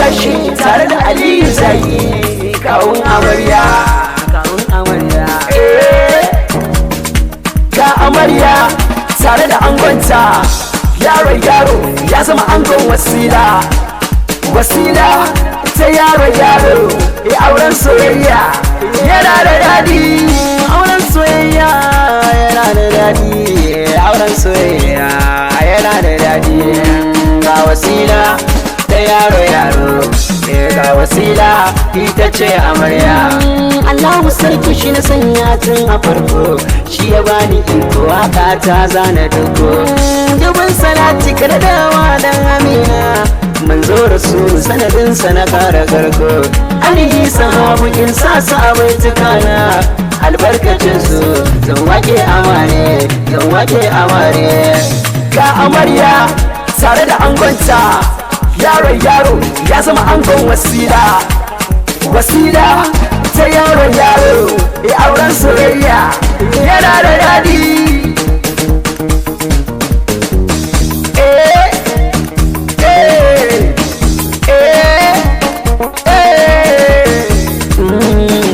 gashi tare da Aliyu Zaki kawun amarya. Ga amarya tare da angonta, yaro ya zama angon Wasila. Wasila ta yaro auren soyayya yana da daɗi. Auren soyayya yana da daɗi. Auren soyayya yana da daɗi. Ga Wasila ta yaro ga Wasila ita ce amarya. Allahu sarki shi na sanya tun a farko, shi ya bani iko haka ta zana duko. Dubin salati kada dawa dan Amina, manzo rasulu sanadinsa na kara garko. Alihi sahabu in sa sabai tukana, albarkacin su zan wake amare. Ga amarya tare da angonta, yaro ya zama angon Wasila. Wasila ta yaro auren soyayya yana da daɗi.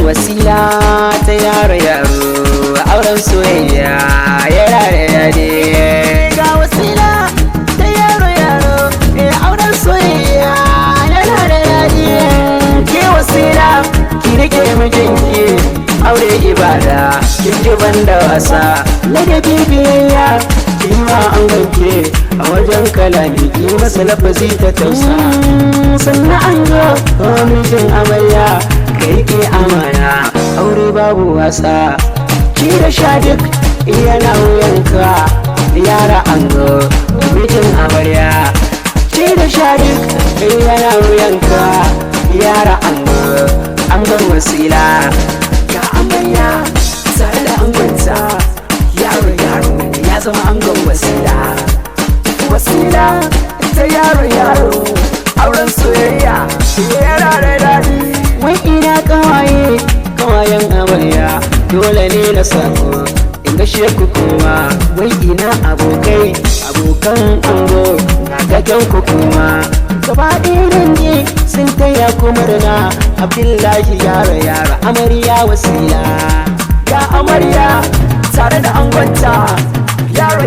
Wasila ta yaro auren soyayya yana da daɗi. Ga Wasila ta yaro auren soyayya yana da daɗi. Ke Wasila ki rike mijinki, aure ibada kin ji banda wasa. Ladabi biyayya kin ma an ganke a wajen kalami, ki masa lafazi ta tausa. Sannan an ga mijin amarya ka rike amana, aure babu wasa. Ci da sha duk yana wuyanka, yara an ga mijin amarya. Ci da sha duk yana wuyanka, yara an ga Wasila. Ga amarya tare da angonta, yaro ya zama angon Wasila. Wasila ta yaro auren soyayya yana da daɗi. Wai ina kawayen amarya, dole ne na samu in gashe ku kuma. Wai ina abokan ango na gajen ku kuma. Gaba ɗaya ne sun taya ku murna, Abdullahi yaro amarya Wasila. Ga amarya tare da angonta, yaro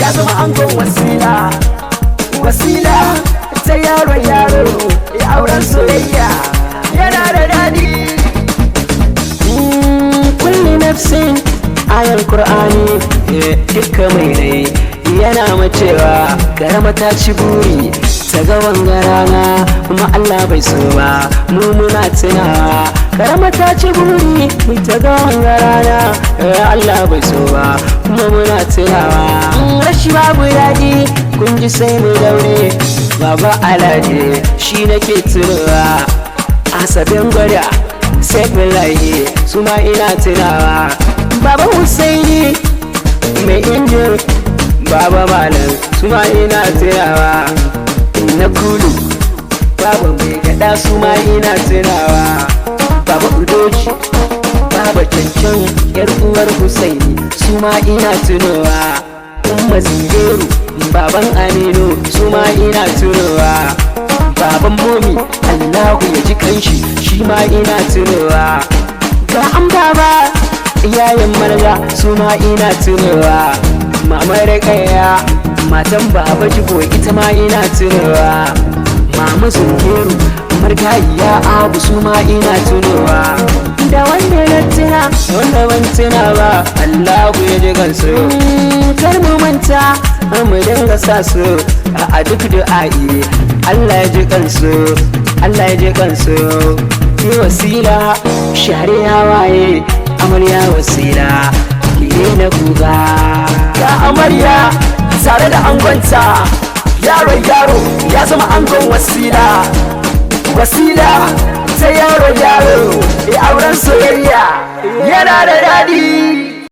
ya zama angon Wasila. Wasila ta yaro auren soyayya yana da daɗi. Kulli nafsin ayan Qur'ani dukka mai rai yana macewa, karama ta ci buri ta ga wangarana, kuma Allah bai so ba mu muna tunawa. Karama ta ci buri ta ga wangarana, Allah bai so ba kuma muna tunawa. Rashi babu daɗi kun ji sai mu daure, Baba Alhaji shi nake tunawa. Asabin gwada sai billahi su ma ina tunawa. Baba Husaini mai injin, Baba Malam su ma ina tunawa. Na kulu Baba mai gada su ma ina tunawa. Baba Udoji, Baba Cancan yar uwar Husaini su ma ina tunawa. Umma Zingeru, Baban Aminu su ma ina tunawa. Baban Momi Allahu ya ji kanshi shi ma ina tunawa. Ga an baba iyayen marga su ma ina tunawa. Mama Rakaya matan Baba Jibo ita ma ina tunawa. Mama Zungeru margayiya Abu su ma ina tunawa. Da wanda na tuna wanda ban tuna ba, Allahu ya ji kansu. Kar mu manta mu dinga sa su a duk du'a'i. Allah ya ji kansu, Allah ya ji kansu. Ki Wasila share hawaye, amarya Wasila ki na kuga. Ga amarya tare da angonta, yaro ya zama angon Wasila. Wasila ta yaro auren soyayya yana da daɗi.